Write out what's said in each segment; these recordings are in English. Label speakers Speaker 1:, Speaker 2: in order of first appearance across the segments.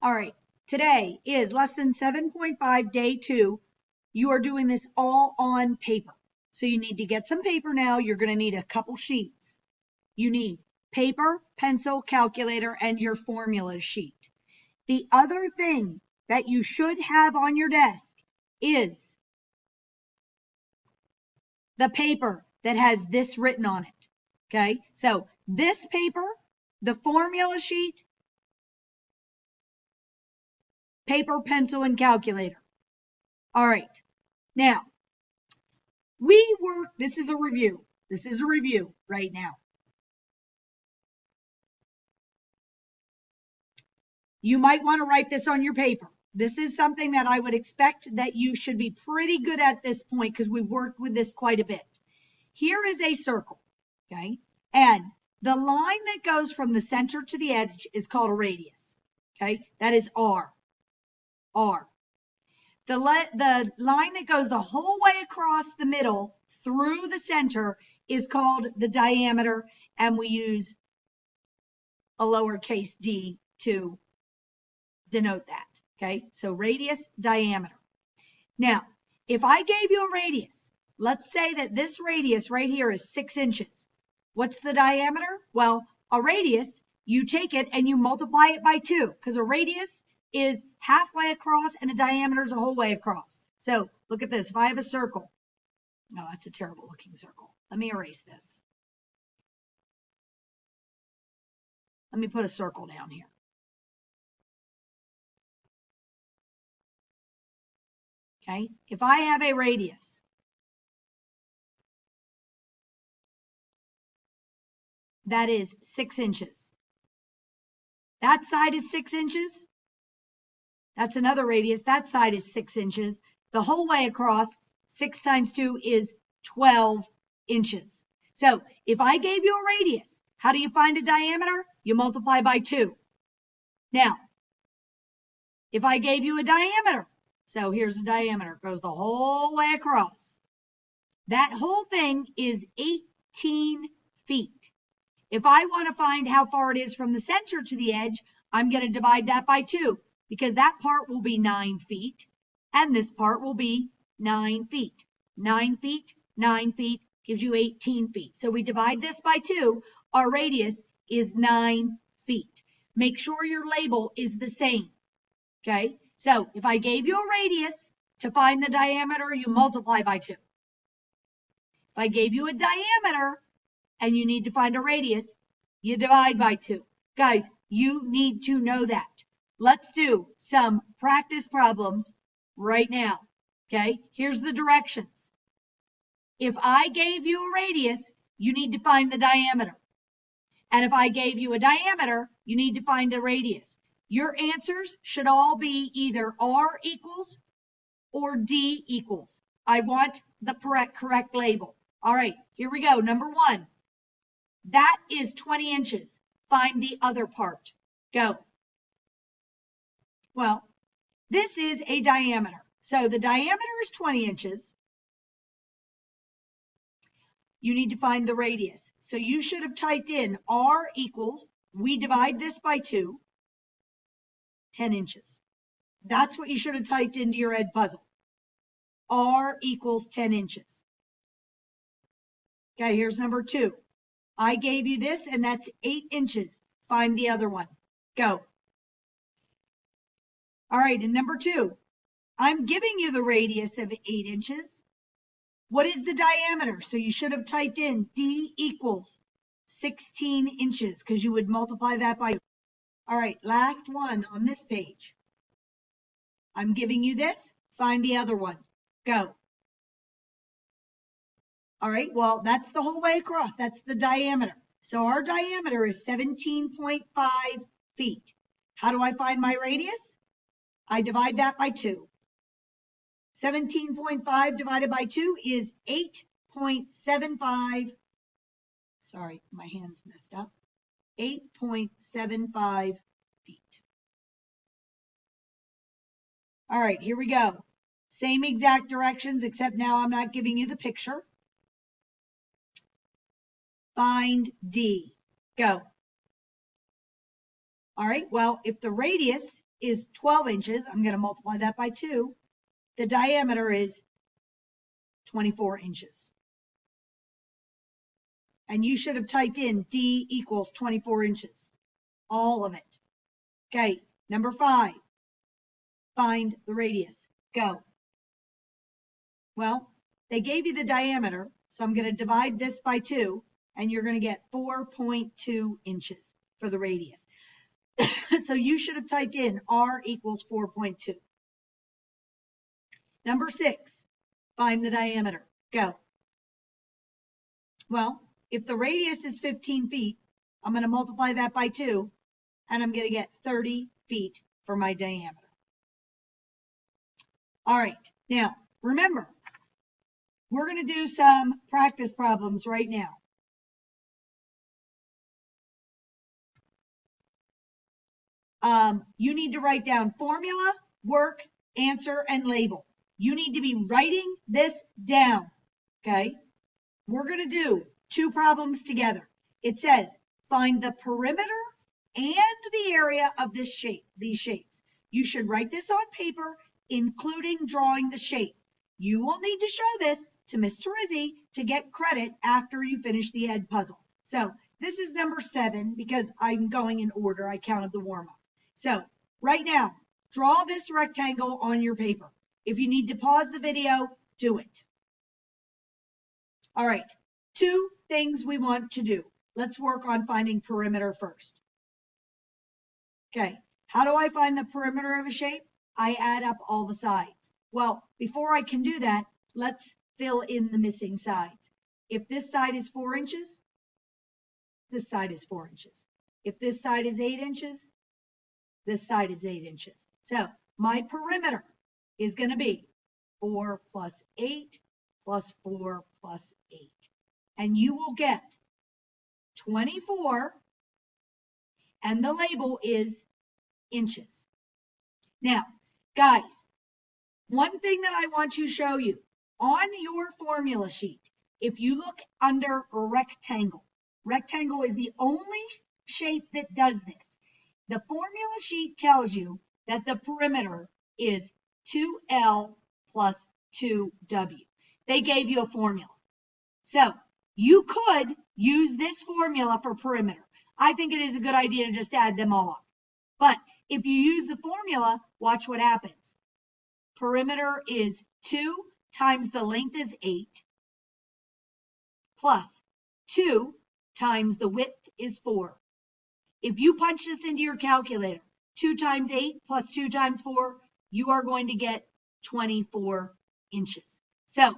Speaker 1: All right, today is lesson 7.5, day 2. You are doing this all on paper. So you need to get some paper now. You're going to need a couple sheets. You need paper, pencil, calculator, and your formula sheet. The other thing that you should have on your desk is the paper that has this written on it. Okay, so this paper, the formula sheet, paper, pencil, and calculator. All right, now this is a review. This is a review right now. You might want to write this on your paper. This is something that I would expect that you should be pretty good at this point because we've worked with this quite a bit. Here is a circle, okay? And the line that goes from the center to the edge is called a radius, okay? That is R. R. The line that goes the whole way across the middle through the center is called the diameter, and we use a lowercase d to denote that, okay? So radius, diameter. Now, if I gave you a radius, let's say that this radius right here is 6 inches. What's the diameter? Well, a radius, you take it and you multiply it by 2, because a radius is halfway across and a diameter is a whole way across. So look at this. If I have a circle, no, that's a terrible looking circle. Let me erase this. Let me put a circle down here. Okay, if I have a radius, that is 6 inches. That side is 6 inches. That's another radius. That side is 6 inches. The whole way across, 6 times 2 is 12 inches. So if I gave you a radius, how do you find a diameter? You multiply by 2. Now, if I gave you a diameter, so here's the diameter, it goes the whole way across. That whole thing is 18 feet. If I want to find how far it is from the center to the edge, I'm going to divide that by 2, because that part will be 9 feet, and this part will be 9 feet. 9 feet, 9 feet gives you 18 feet. So we divide this by 2. Our radius is 9 feet. Make sure your label is the same. Okay? So if I gave you a radius, to find the diameter, you multiply by 2. If I gave you a diameter and you need to find a radius, you divide by 2. Guys, you need to know that. Let's do some practice problems right now. Okay? Here's the directions. If I gave you a radius, you need to find the diameter. And if I gave you a diameter, you need to find a radius. Your answers should all be either R equals or D equals. I want the correct label. All right, here we go. Number 1. That is 20 inches. Find the other part. Go. Well, this is a diameter. So the diameter is 20 inches. You need to find the radius. So you should have typed in R equals, we divide this by 2, 10 inches. That's what you should have typed into your Ed puzzle. R equals 10 inches. Okay, here's number 2. I gave you this, and that's 8 inches. Find the other one. Go. All right, and number 2, I'm giving you the radius of 8 inches. What is the diameter? So you should have typed in D equals 16 inches, because you would multiply that by 2. All right, last one on this page. I'm giving you this. Find the other one. Go. All right, well, that's the whole way across. That's the diameter. So our diameter is 17.5 feet. How do I find my radius? I divide that by 2. 17.5 divided by 2 is 8.75. Sorry, my hand's messed up. 8.75 feet. All right, here we go. Same exact directions, except now I'm not giving you the picture. Find D. Go. All right, well, if the radius is 12 inches. I'm going to multiply that by 2. The diameter is 24 inches. And you should have typed in D equals 24 inches. All of it. Okay, number 5. Find the radius. Go. Well, they gave you the diameter, so I'm going to divide this by 2, and you're going to get 4.2 inches for the radius. So you should have typed in R equals 4.2. Number 6, find the diameter. Go. Well, if the radius is 15 feet, I'm going to multiply that by 2, and I'm going to get 30 feet for my diameter. All right, now remember, we're going to do some practice problems right now. You need to write down formula, work, answer, and label. You need to be writing this down, okay? We're going to do 2 problems together. It says, find the perimeter and the area of this shape, these shapes. You should write this on paper, including drawing the shape. You will need to show this to Miss Terizzi to get credit after you finish the Ed puzzle. So this is number 7 because I'm going in order. I counted the warm-up. So right now, draw this rectangle on your paper. If you need to pause the video, do it. All right, 2 things we want to do. Let's work on finding perimeter first. Okay, how do I find the perimeter of a shape? I add up all the sides. Well, before I can do that, let's fill in the missing sides. If this side is 4 inches, this side is 4 inches. If this side is 8 inches, this side is 8 inches. So my perimeter is going to be 4 plus 8 plus 4 plus 8. And you will get 24, and the label is inches. Now, guys, one thing that I want to show you, on your formula sheet, if you look under rectangle, rectangle is the only shape that does this. The formula sheet tells you that the perimeter is 2L plus 2W. They gave you a formula. So you could use this formula for perimeter. I think it is a good idea to just add them all up. But if you use the formula, watch what happens. Perimeter is 2 times the length is 8 plus 2 times the width is 4. If you punch this into your calculator, 2 times 8 plus 2 times 4, you are going to get 24 inches. So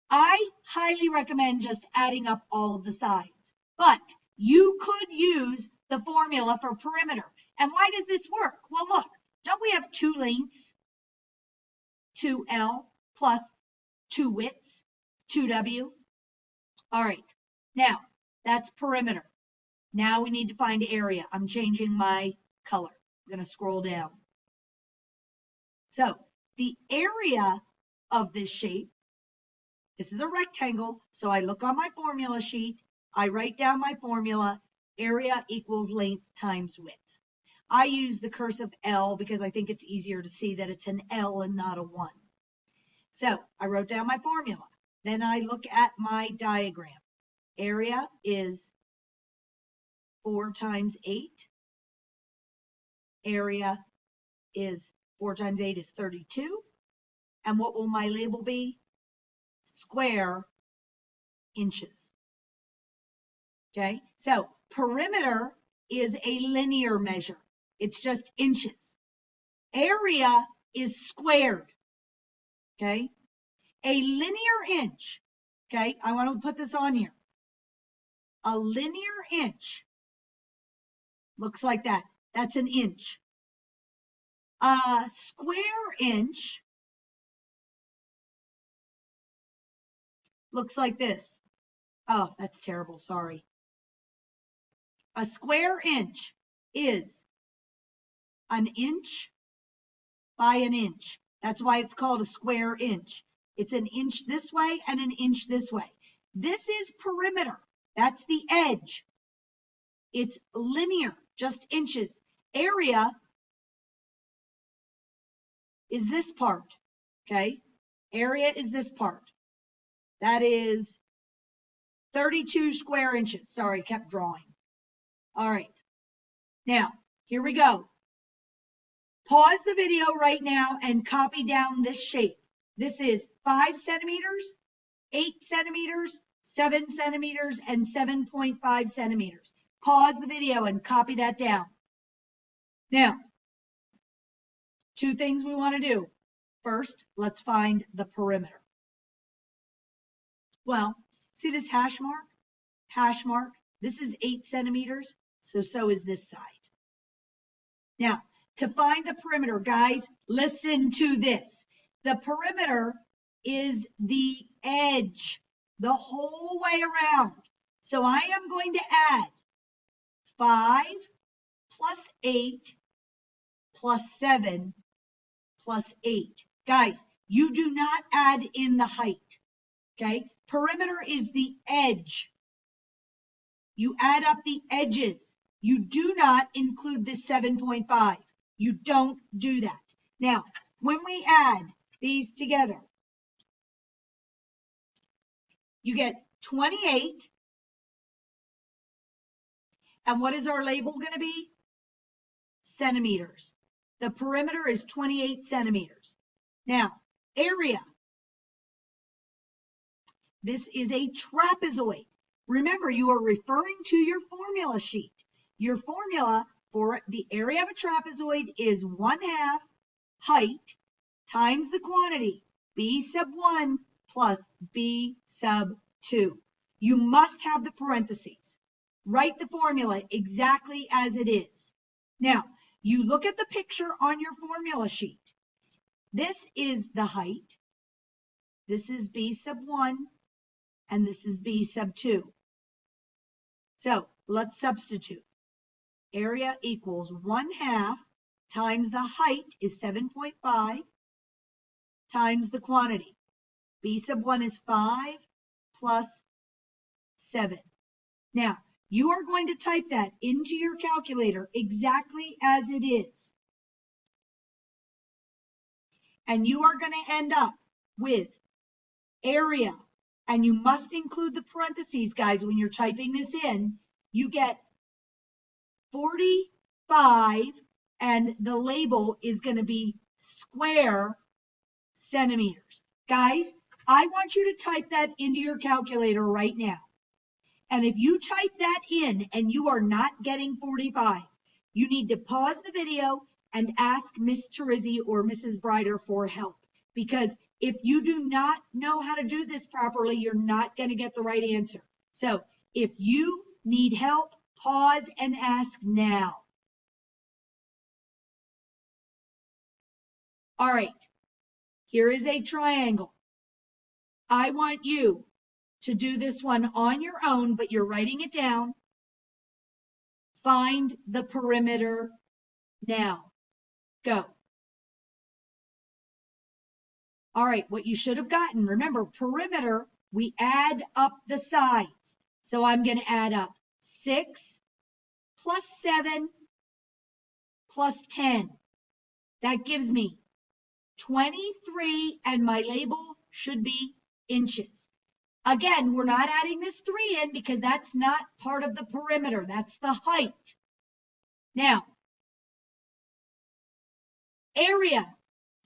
Speaker 1: I highly recommend just adding up all of the sides. But you could use the formula for perimeter. And why does this work? Well, look, don't we have 2 lengths? 2L plus 2 widths, 2W. All right, now that's perimeter. Now we need to find area. I'm changing my color. I'm going to scroll down. So the area of this shape, this is a rectangle, so I look on my formula sheet, I write down my formula, area equals length times width. I use the cursive L because I think it's easier to see that it's an L and not a 1. So I wrote down my formula. Then I look at my diagram. Area is 4 times 8. Area is 4 times 8 is 32. And what will my label be? Square inches. Okay, so perimeter is a linear measure. It's just inches. Area is squared. Okay, a linear inch. Okay, I want to put this on here. A linear inch looks like that. That's an inch. A square inch looks like this. Oh, that's terrible. Sorry. A square inch is an inch by an inch. That's why it's called a square inch. It's an inch this way and an inch this way. This is perimeter. That's the edge. It's linear, just inches. Area is this part, okay? Area is this part. That is 32 square inches. Sorry, kept drawing. All right. Now, here we go. Pause the video right now and copy down this shape. This is 5 centimeters, 8 centimeters, 7 centimeters, and 7.5 centimeters. Pause the video and copy that down. Now, two things we want to do. First, let's find the perimeter. Well, see this hash mark? Hash mark. This is 8 centimeters, so is this side. Now, to find the perimeter, guys, listen to this. The perimeter is the edge the whole way around. So I am going to add 5 plus 8 plus 7 plus 8. Guys, you do not add in the height, okay? Perimeter is the edge. You add up the edges. You do not include the 7.5. You don't do that. Now, when we add these together, you get 28. And what is our label going to be? Centimeters. The perimeter is 28 centimeters. Now, area. This is a trapezoid. Remember, you are referring to your formula sheet. Your formula for the area of a trapezoid is 1/2 height times the quantity, b sub 1 plus b sub 2. You must have the parentheses. Write the formula exactly as it is. Now, you look at the picture on your formula sheet. This is the height. This is b sub 1, and this is b sub 2. So let's substitute. Area equals 1/2 times the height is 7.5 times the quantity. B sub 1 is 5 plus 7. Now, you are going to type that into your calculator exactly as it is. And you are going to end up with area. And you must include the parentheses, guys, when you're typing this in. You get 45, and the label is going to be square centimeters. Guys, I want you to type that into your calculator right now. And if you type that in and you are not getting 45, you need to pause the video and ask Miss Terizzi or Mrs. Brider for help. Because if you do not know how to do this properly, you're not going to get the right answer. So if you need help, pause and ask now. All right, here is a triangle. I want you to do this one on your own, but you're writing it down. Find the perimeter now. Go. All right, what you should have gotten, remember, perimeter, we add up the sides. So I'm going to add up 6 plus 7 plus 10. That gives me 23, and my label should be inches. Again, we're not adding this 3 in because that's not part of the perimeter. That's the height. Now, area.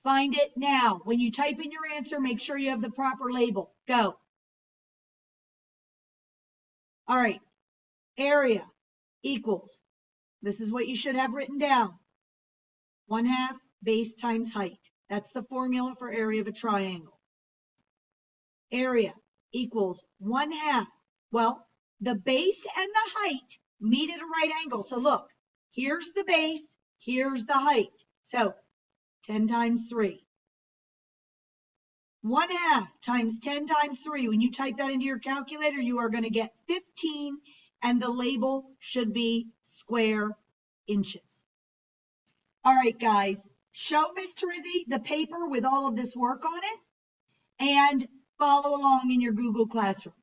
Speaker 1: Find it now. When you type in your answer, make sure you have the proper label. Go. All right. Area equals, this is what you should have written down, 1/2 base times height. That's the formula for area of a triangle. Area equals 1/2. Well, the base and the height meet at a right angle. So look, here's the base, here's the height. So 10 times 3. 1/2 times 10 times 3. When you type that into your calculator, you are going to get 15, and the label should be square inches. All right, guys, show Miss Terizzi the paper with all of this work on it, and follow along in your Google Classroom.